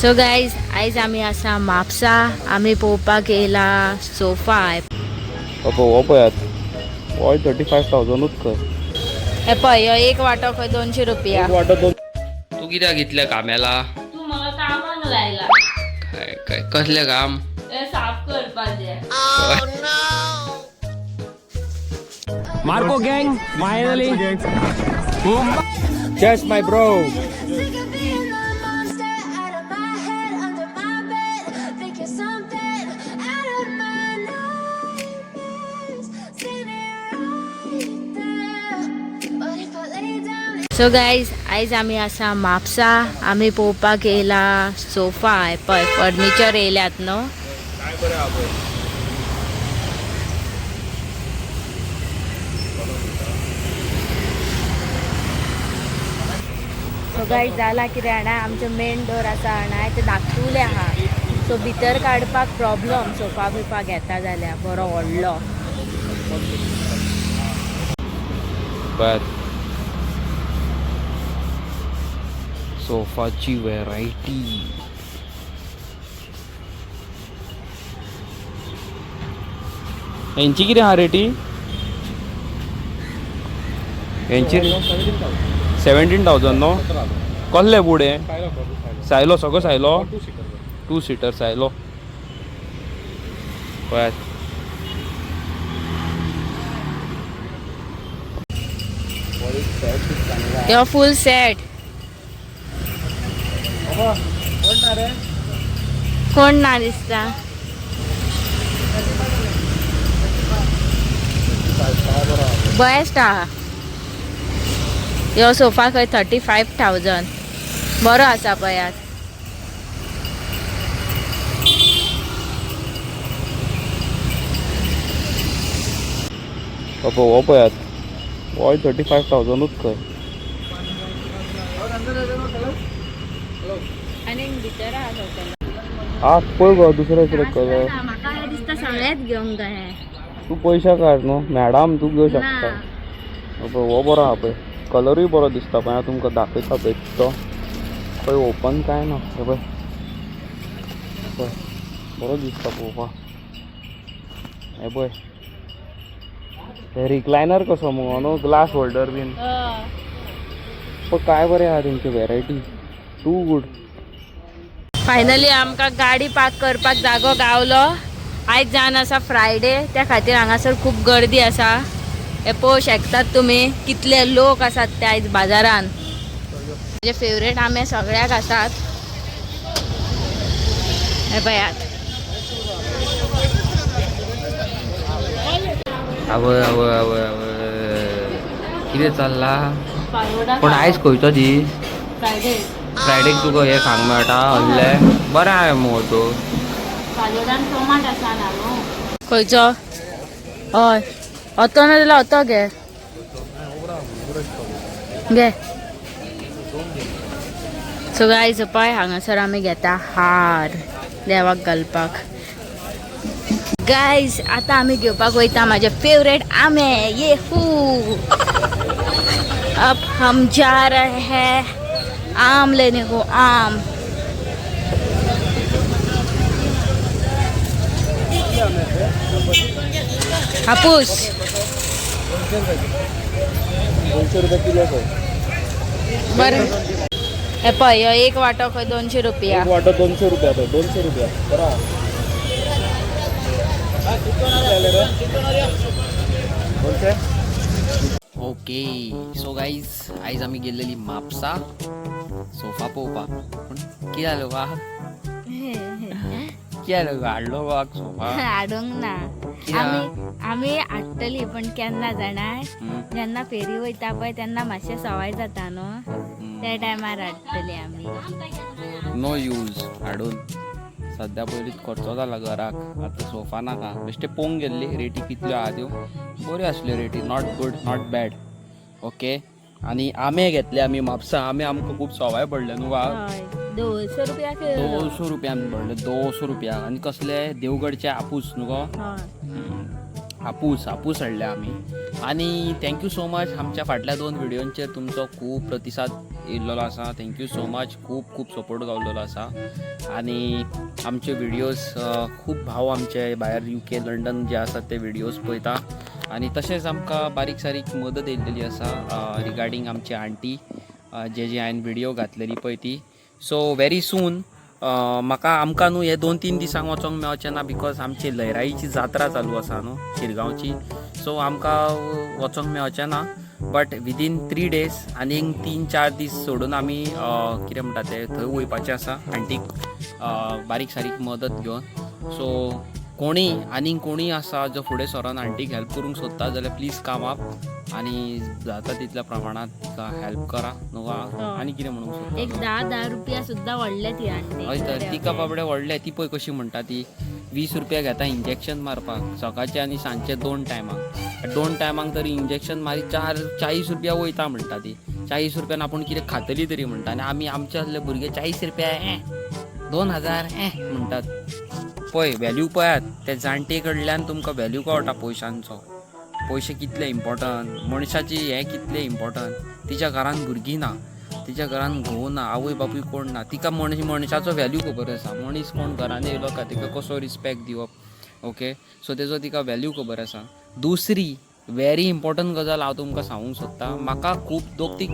So guys आयज आम्ही असा म्हापसा आम्ही पळोवपाक येयला सोफा हो पळयात हय 35,000 खंय हे पळय ह्यो एक वाटो खंय 200 रुपया. वाटो दोन. तू कित्याक घेतल्या काम्याला? तू म्हाका कामाक लायला. काय काय कसले काम? हे साफ करपाचे. मार्को गँग फायनली चेस माय ब्रो. सो गाईज आयज आम्ही असा म्हापसा आम्ही पळोवपाक येयला सोफा पळय फर्निचर येयल्यात न्हू. सो गाईज जाला कितें जाणा आमचो मेन डोर आसा जाणा ते धाकटुले आहा सो भितर काडपाक प्रॉब्लम सोफा बिफा घेता जाल्यार बरो व्हडलो. सोफाची व्हेरायटी यांची किती हा रेटी? यांची 17,000 नो. कसले बुडे सायलो सगळं सायलो 2 सीटर सायलो पळयात. यो फुल सेट कोण ना दिसता. बेस्ट आहा यो सोफा खंय 35,000 बरो आसा पळयात. हो पळयात हय 35,000 खंय. आनी भितर हा पळय गो दुसरे कलर. म्हाका हे दिसता सगळ्यात घेवंक जाय हे. तू पैसा काड न्हू मॅडम तू घेवं शकता. हो बरो आहा पळय कलरूय बरो दिसता पळय तुमकां दाखयता पळय तो खंय ओपन काय ना हे पळय बरो दिसता पळोवपाक. हे पळय हे रिक्लायनर कसो मगो न्हू ग्लास होल्डर बीन पण काय बरें आहा तेंची वेरायटी टू गुड. फायनली आमकां गाडी पार्क करपाक जागो गावलो. आयज जावन आसा फ्रायडे त्या खातीर हांगासर खूब गर्दी आसा. हे पळोवं शकतात तुमी कितले लोक आसात ते आयज बाजारान. म्हजे फेवरेट आंबे सगळ्याक आसात. हे पळयात आवय आवय आवय आवय कितें चल्ला. पण आयज खंयचो दीस? फ्रायडे. फ्रायडेक तुका हे खावंक मेळटा आहले बरें आहा मगो तो. टोमाट आसा ना खंयचो? हय होतो ना जाल्यार होतो घे घे. सो गायज पळय हांगासर आमी घेता हार देवाक घालपाक. गायज आतां आमी घेवपाक वयता म्हाजे फेवरेट आंबे. ये हू अब हम जा रहे हैं आम लेने को. आम हापूस 200 रुपये किलो बरें. हे पळय ह्यो एक वाटो खंय 200 रुपया. वाटो 200 रुपया तो 200 रुपया बरा. ओके सो गाईज आयज आमी गेल्लेली म्हापसा सोफा पळोवपाक. पूण कितें जालें गो कितें जालें गो हाडलो गो सोफा हाडूंक ना आमी हाडटली पण केन्ना जाणाय जेन्ना फेरी वयता पळय तेन्ना मातशें सवाय जाता न्हू त्या टायमार हाडटली आमी. नो यूज हाडून सद्या पयलींच खर्चो जाला घराक. आतां सोफा नाका बेश्टे पळोवंक गेल्ली रेटी कितल्यो आहा त्यो बऱ्यो आसल्यो रेटी. Not good not bad. Okay आनी आंबे घेतले आमी म्हापसा. आंबे आमकां खूब सवाय पडले न्हू. 200 रुपया 200 रुपयान पडले 200 रुपया. आनी कसले देवगडचे आपूस न्हू गो. हापूस हाडले आमी. आणि थँक्यू सो मच आमच्या फाटल्या 2 व्हिडिओंचेर तुमचो खूब प्रतिसाद येयल्लो आसा. Thank you so much. खूब सपोर्ट गावलेलो आसा. आणि आमचे व्हिडिओज खूब भाव आमचे भायर UK लंडन जे आसात ते व्हिडिओज पळयता. आणि तशेंच आमकां बारीक सारीक मदत येयल्लेली आसा रिगार्डींग आमची आंटी जे हांवें व्हिडिओ घातलेली पळय ती. सो व्हेरी सून आमकां न्हू हे 2-3 दिसांक वचोंक मेळचें ना बिकॉज आमची लयराईची जात्रा चालू आसा न्हू शिरगांवची. सो आमकां वचोंक मेळचें ना. बट विदीन 3 days आनीक 3-4 दीस सोडून आमी कितें म्हणटा ते थंय वयपाचें आसा आंटीक बारीक सारीक मदत घेवन. सो कोणी आसा जो फुडें सरोन आंटीक हेल्प करूंक सोदता जाल्यार प्लीज कम अप आणि जाता तितल्या प्रमाणात तिका हेल्प करा न्हू. आनी कितें म्हणूंक सोदता एक 10 रुपया सुद्धा व्हडले ती आंटी. हय तर तिका बाबडे व्हडले. ती पळय कशी म्हणटा ती 20 रुपया घेता इंजेक्शन मारपाक सकाळचे आनी सांजचे 2 टायमांक. 2 टायमांक तरी इंजेक्शन मारी 40 रुपया वयता म्हणटा ती. 40 रुपयान आपूण कितें खातली तरी म्हणटा. आनी आमी आमचे असले भुरगे 40 रुपया 2000 म्हणटात. पळय व्हॅल्यू पळयात. त्या जाणटे कडल्यान तुमकां व्हॅल्यू कळटा पयशांचो. पयशे कितले इम्पॉर्टंट, मनशाची हें कितलें इम्पॉर्टंट. तिच्या घरान भुरगीं ना, तिच्या घरान घोव ना, आवय बापूय कोण ना. तिका मनशाचो व्हॅल्यू खबर आसा. मनीस कोण घरान येयलो काय तिका कसो रिस्पेक्ट दिवप. ओके. सो तेजो तिका व्हॅल्यू खबर आसा. दुसरी व्हेरी इम्पॉर्टंट गजाल हांव तुमकां सांगूंक सोदतां. म्हाका खूब दोग ती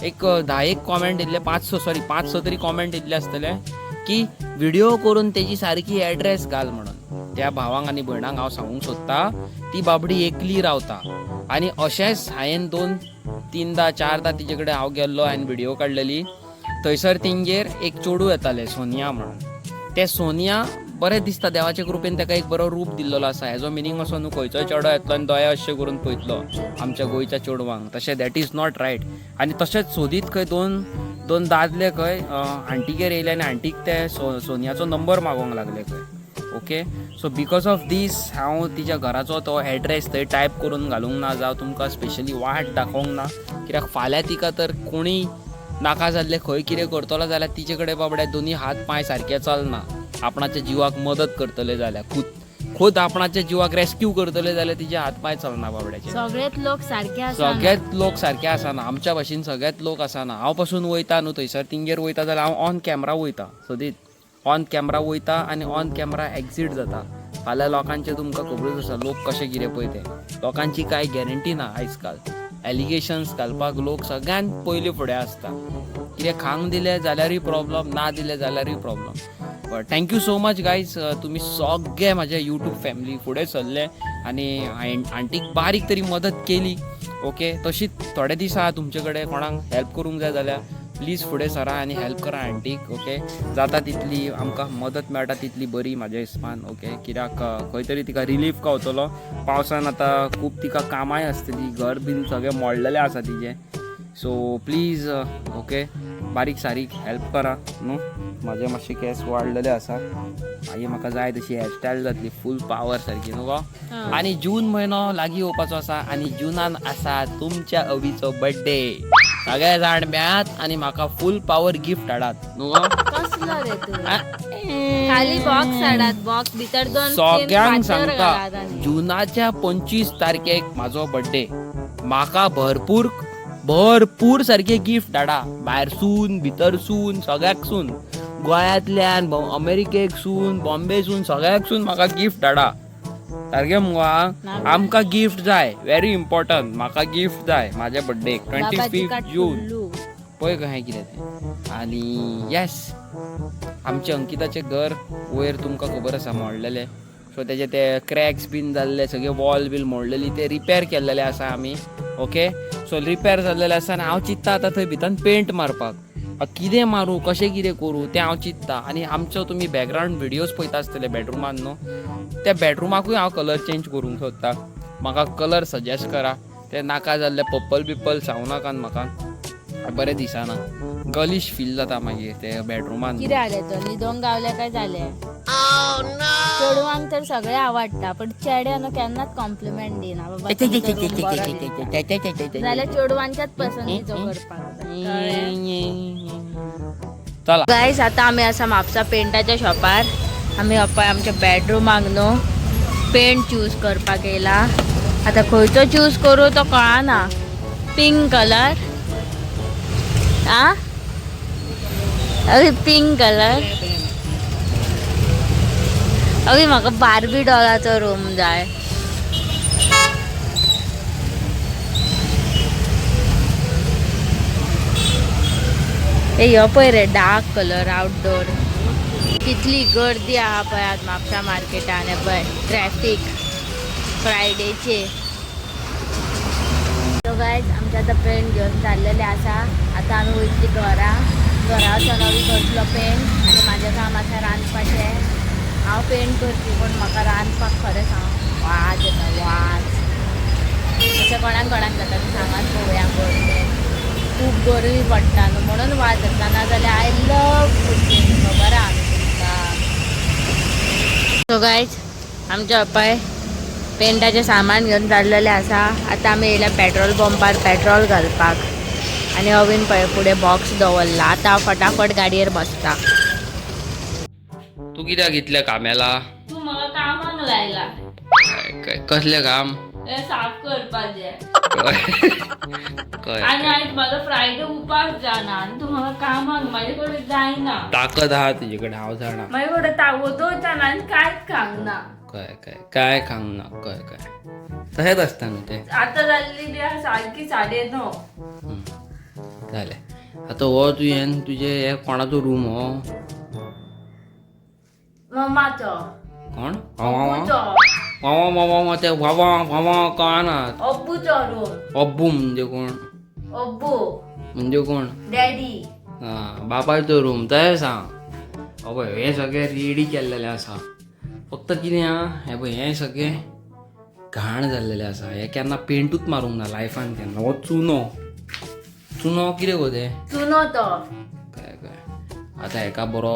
एक 10 कॉमेंट येयल्ले 5-6 तरी कॉमेंट येयल्ले आसतले की व्हिडिओ करून तेजी सारकी एड्रेस घाल म्हणून. त्या भावांक आनी भयणांक हांव सांगूंक सोदतां ती बाबडी एकली रावता. आनी अशेंच हांवें 2-3-4 तिचे कडेन हांव गेल्लो हांवें व्हिडिओ काडलेली. थंयसर तेंगेर एक चेडूं येतालें सोनिया म्हणून. तें सोनिया बरें दिसता देवाचे कृपेन ताका एक बरो रूप दिल्लो आसा. हेजो मिनींग असो न्हू खंयचोय चेडो येतलो आनी दोळे अशें करून पळयतलो आमच्या गोंयच्या चेडवांक. तशें दॅट इज नॉट रायट. आनी तशेंच सोदीत खंय दोन दादले खंय आंटीगेर येयले आनी आंटीक ते सोनियाचो नंबर मागोंक लागले खंय. Okay. So because of these हांव तिच्या घराचो तो एड्रेस थंय टायप करून घालूंक ना जावं तुमकां स्पेशली वाट दाखोवंक ना. कित्याक फाल्यां तिका तर कोणीय नाका जाल्ले खंय कितें करतलो जाल्यार तिचे कडेन बाबड्या दोनी हात पांय सारके चलना. आपणाच्या जिवाक मदत करतले जाल्यार खूद आपणाच्या जिवाक रेस्क्यू करतले जाल्यार तिचे हात पांय चलना बाबड्याचे. सगळेच लोक सारके आसाना. आमच्या भाशेन सगळेच लोक आसाना. हांव पासून वयता न्हू थंयसर तिंगेर वयता जाल्यार हांव ऑन कॅमेरा वयता. सदीत ऑन कॅमेरा वयता आनी ऑन कॅमेरा एक्झीट जाता. फाल्यां लोकांचे तुमकां खबरूच आसा लोक कशे कितें पळय ते. लोकांची कांय गॅरंटी ना आयज काल. एलिगेशन्स घालपाक लोक सगळ्यान पयलीं फुडें आसता. कितें खांक दिलें जाल्यारूय प्रॉब्लम, ना दिलें जाल्यारूय problem. But thank you so much guys. तुमी सगळे म्हाज्या यूट्यूब फॅमिली फुडें सरले आनी आंटीक बारीक तरी मदत केली. ओके. तशीच थोडे दीस आहा तुमचे कडेन कोणाक हेल्प करूंक जाय जाल्यार प्लीज फुडें सरा आनी हेल्प करा आंटीक. ओके. जाता तितली आमकां मदत मेळटा तितली बरी म्हाज्या हिसपान. ओके. कित्याक खंय तरी तिका रिलीफ गावतलो. पावसान आतां खूब तिका कामाय आसतली. घर बीन सगळें मोडलेलें आसा तिचें. सो प्लीज ओके बारीक सारीक हेल्प करा न्हू. म्हाजे मातशे केस वाडलेले आसा. मागीर म्हाका जाय तशी हेअरस्टायल जातली फूल पावर सारकी न्हू गो. आनी जून म्हयनो लागीं येवपाचो आसा आनी जुनान आसा तुमच्या अवीचो बर्थडे. सगळे जाण मेळात आनी म्हाका फूल पावर गिफ्ट हाडात न्हू गो. कसलो रे तू खाली बॉक्स हाडात. बॉक्स भितर 2 सगळ्यांक सांगता जुनाच्या 25 तारखेक म्हाजो बर्थडे. म्हाका भरपूर सारखे गिफ्ट हाडा. भायरसून भितरसून सगळ्याकसून. गोंयांतल्यान अमेरिकेकसून बॉम्बेसून सगळ्याकसून म्हाका गिफ्ट हाडा. सारकें मुगो. आमकां गिफ्ट जाय. Very important. म्हाका गिफ्ट जाय म्हाज्या बर्थडेक 25 जून. पळय कहें कितें तें. आनी येस आमचे अंकिताचें घर वयर तुमकां खबर आसा मोडलेलें. सो तेजे ते क्रॅक्स बीन जाल्ले सगळे वॉल बील मोडलेली ते रिपेर केल्लेले आसा आमी. ओके. सो रिपेर जाल्लेले आसा आनी हांव चिंत्ता आतां थंय भितर पेंट मारपाक. कितें मारूं कशें कितें करूं तें हांव चिंत्ता. आनी आमचो तुमी बॅकग्रावंड व्हिडियोज पळयता आसतले बेडरुमान न्हू. त्या बेडरुमाकूय हांव कलर चेंज करूंक सोदता. म्हाका कलर सजेस्ट करा. ते नाका जाल्ले पर्पल सांगू नाका म्हाका. बरें दिसना. गलिश फील जाता मागीर ते बेडरुमान. कितें जालें तो न्हिदोंक गावलें काय जालें. चेडवांक तर सगळें आवडटा पण चेड्यान केन्नाच कॉम्प्लिमेंट दिना बाबा जाल्यार चेडवांच्याच पसंतीचो करपाक. चला गायस आता आमी आसा म्हापसा पेंटाच्या शॉपार. आमी पळय आमच्या बेडरुमाक न्हू पेंट चूज करपाक येयला. आता खंयचो चूज करू तो कळना. पिंक कलर अरे पिंक कलर अरे म्हाका बार्बी डॉलाचो रूम जाय. हे पळय रे डार्क कलर आउटडोर. कितली गर्दी आहा पळय आज म्हापसा मार्केटान. हे पळय ट्रॅफिक फ्रायडेचे. सो गायज आमचे आतां पेंट घेवन चाललेले आसा. आतां आमी वयतली घरा वचून आमी करतलो पेंट. आनी म्हाजें काम आसा रांदपाचें. हांव पेंट करची पूण म्हाका रांदपाक खरें सांग वाज येता वाज. अशें कोणाक कोणाक जाता तें सांगात पळोवया. खूब गरमी पडटा न्हू म्हणून वाज येता. नाजाल्यार आय लव कुकींग खबर आहा तुमकां. सो गायज आमचे पळय पेंटाचें सामान घेवन चाललेलें आसा. आतां आमी येयल्या पेट्रोल पंपार पेट्रोल घालपाक. आनी अवीन पळय फुडें बॉक्स दवरला. आतां हांव फटाफट गाडयेर बसता. तू कित्याक इतल्या काम्याला? तू म्हाका कामाक लायला. कसलें काम? साफ करपाचें. कळ्ळें. आनी आयज म्हाजो फ्रायडे उपास जाना आनी तू म्हाका कामाक म्हाजे कडेन जायना. ताकद आहा तुजे कडेन हांव जाणा. म्हाजे कडेन तावतूच जाना आनी कांयच खावंक ना. काय खावंक ना. तशेंच आसता न्हू तें. आतां जाल्ली सारकी 9:30. जालें. आतां हो तुवें तुजे कोणाचो रूम हो? मम्माचो. कोण? अब्बूचो. वावा ते वावा कळना. अब्बूचो रूम. अब्बू म्हणजे कोण? अब्बू म्हणजे कोण? डॅडी. बापायचो रूम तशें सांग. पळय हें सगळें रेडी केल्लेलें आसा. फक्त कितें आहा हें पळय हें सगळें घाण जाल्लेलें आसा. हें केन्ना पेंटूच मारूंक ना लायफान केन्ना. हो चुनो कितें गो तें? चुनो तो. काय आतां हेका बरो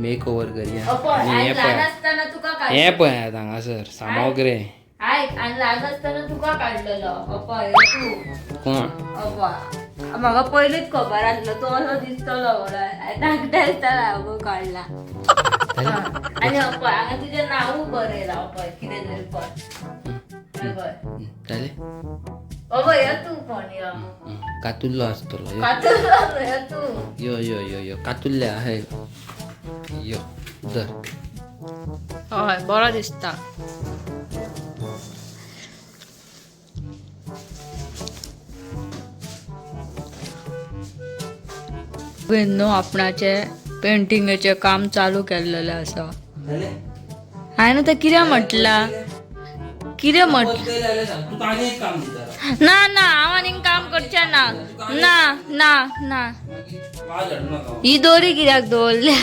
मेक ओवर करया. आनी ल्हान आसतना तुका हें पळय हांगासर सामग्रे. आयक आनी ल्हान आसतना तुका काडलेलो. पळय तूं कोण? म्हाका पयलींच खबर आसलो तो असो दिसतलो म्हणून. धाकटे आसतना हांव काडला. आनी पळय हांगा तुजें नांवूय बरयलां. पळय कितें तरी पळय. जालें. पळय तूं कोण यो. कातुल्लो आसतलो. कातुल्लो तूं. यो कातुल्ले आहे. यो धर. हय बरो दिसता. न्हू आपणाचे पेंटिंगेचे काम चालू केल्लेलें आसा. हांवें आतां कितें म्हटलां ना हांव आनीक काम करचें ना. ना ही दोरी कित्याक दवरल्या?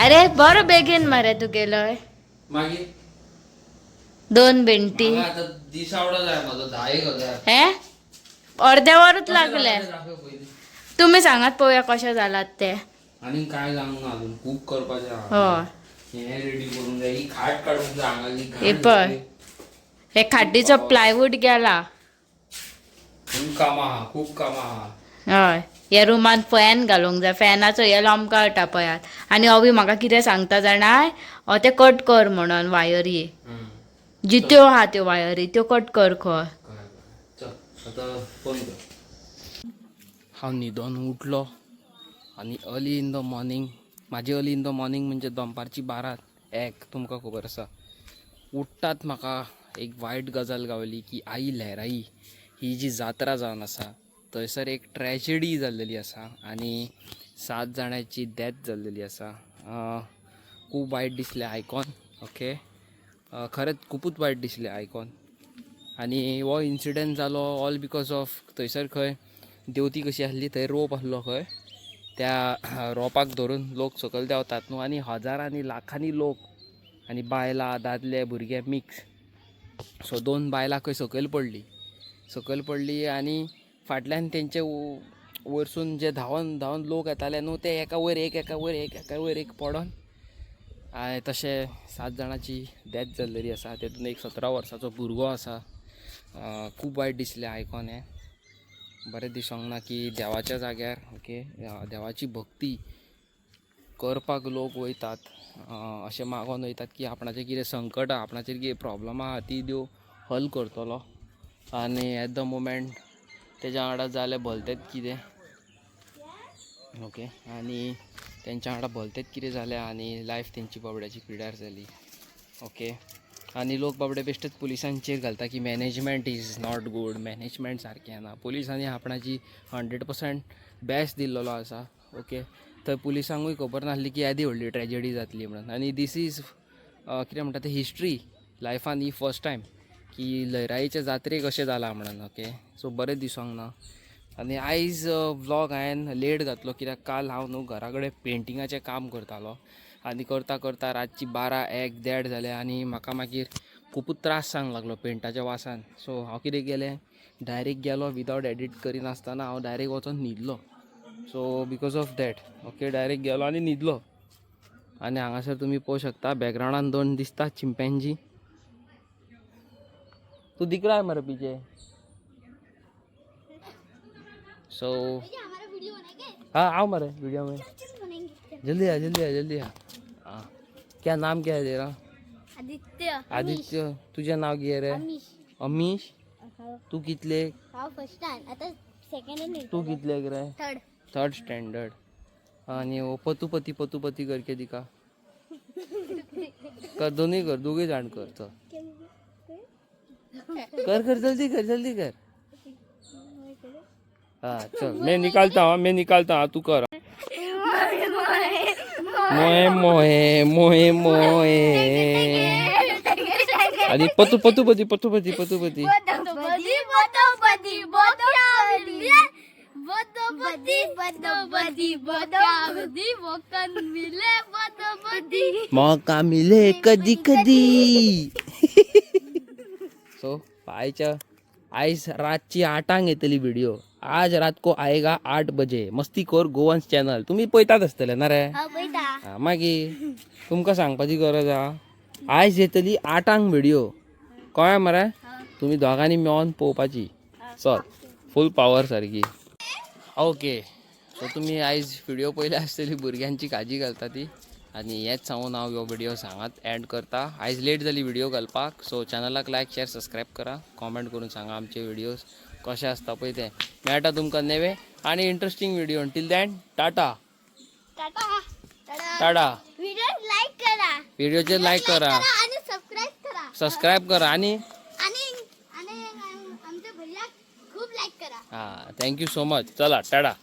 अरे बरो बेगीन मरे तू केलंय. 2 भिंटी हे अर्द्या वरूच लागले. तुम्ही सांगात पळोवया कशें जालात ते. आणि काय सांगू अजून खूप करपाचें आहा. हय हे रेडी करून जाय. ही खाट काढून जाय हांगाली. हे पळय हे खाटीचो प्लायवूड गेला. खूप काम आहा. हय ह्या रुमान फॅन घालूंक जाय. फॅनाचो हे लोमका कळटा पळयात. आनी अवी म्हाका कितें सांगता जाणाय ते कट कर म्हणून वायरी. जित्यो आहा त्यो वायरी त्यो कट कर खंय. हांव न्हिदोन उठलो आनी अर्ली इन द मॉर्निंग. म्हाजी अर्ली इन द मॉर्निंग म्हणजे दनपारची 12:01 तुमकां खबर आसा. उठटात म्हाका एक वायट गजाल गावली की आई लहराई ही जी जात्रा जावन आसा थंयसर एक ट्रॅजेडी जाल्लेली आसा आनी 7 जाणांची डॅथ जाल्लेली आसा. खूब वायट दिसलें आयकॉन. ओके खरेंच खुबूच वायट दिसलें आयकॉन. आनी हो इन्सिडंट जालो ऑल बिकॉज ऑफ थंयसर खंय देवती कशी आसली थंय रोप आसलो खंय त्या रोपाक धरून लोक सकयल देंवतात न्हू. आनी हजारांनी लाखांनी लोक आनी बायलां दादले भुरगे मिक्स. सो 2 बायलां खंय सकयल पडली आनी फाटल्यान तेंचे वयरसून जे धांवन लोक येताले न्हू ते एका वयर एक पडोन तशें 7 जाणांची डॅथ जाल्लेली आसा. तेतून एक 17 वर्साचो भुरगो आसा. खूब वायट दिसलें आयकॉन. हें बरें दिसोंक ना की देवाच्या जाग्यार ओके देवाची भक्ती करपाक लोक वयतात अशें मागोन वयतात की आपणाचें कितें संकट आहा आपणाचेर कितें प्रॉब्लम आहा ती देव हल करतलो आनी एट द मोमेंट तेज्या वांगडा जालें भलतेंच कितें ओके आनी तेंच्या वांगडा भलतेंच कितें जालें आनी लायफ तेंची बाबड्याची पिड्यार जाली ओके आनी लोक बाबडे बेश्टेच पुलिसांचेर घालता की management is not good management सारकें ना पुलिसांनी आपणाची 100% बेस्ट दिल्लो आसा ओके थंय पुलिसांकूय खबर नासली की येदी व्हडली ट्रॅजेडी जातली म्हणून आनी दीस इज कितें म्हणटा तें हिस्ट्री लायफान ही फर्स्ट टायम की लयराईच्या जात्रेक अशें जालां म्हणून ओके सो बरें दिसोंक ना आनी आयज व्लॉग हांवें लेट घातलो कित्याक काल हांव न्हू घरा कडेन पेंटिंगाचें काम करतालो आनी करता करता रातची 12-1 जाले आनी म्हाका मागीर खूबच त्रास सांग लागलो पेंटाच्या वासान सो हांव कितें केलें डायरेक्ट गेलो विदावट एडीट करिनासतना हांव डायरेक्ट वचोन न्हिदलो so because of that okay direct गेलो आनी न्हिदलो आनी हांगासर तुमी पळोवंक शकता बॅकग्रावंडान 2 दिसता चिंपॅन्जी तू दिख रहा है मेरे पीछे सो हाँ आओ मेरे वीडियो में जल्दी आ हाँ क्या नाम क्या है तेरा आदित्य आदित्य तुझे नाव कितें रे अमीश तू कितले फर्स्ट टाइम आता सेकंड तू कितले रे थर्ड 3rd स्टँडर्ड आणि वो पतुपती करके दिखा कर दोन्ही कर दोघे जाण कर चल कर जल्दी कर हाँ चल मैं निकालता हूँ तू कर मोहे आणि पतुपती मौका मिले कधी सो आयज रातची 8 येतली व्हिडिओ आज रात को आएगा 8 बजे मस्तीखोर गोवन्स चॅनल तुम्ही पळयतात आसतले ना रे मागीर तुमकां सांगपाची गरज आहा आयज येतली 8 व्हिडिओ कळ्ळें मरे तुम्ही दोगांनी मेळोन पळोवपाची चल फूल पावर सारकी ओके सो तुम्ही आयज व्हिडिओ पळयले आसतली भुरग्यांची काळजी घालता ती आनी हेच सांगून हांव ह्यो व्हिडिओ सांगात एंड करता आयज लेट जाली व्हिडिओ घालपाक सो चॅनलाक लायक शेअर सबस्क्राईब करा कॉमेंट करून सांगा आमचे व्हिडिओज कशे आसता पळय ते मेळटा तुमकां नेवे आनी interesting video till then tata tata व्हिडिओचे लाईक करा आणि सबस्क्राईब करा आणि आमच्या भैया खूप लाईक करा हां थँक्यू सो मच चला टाटा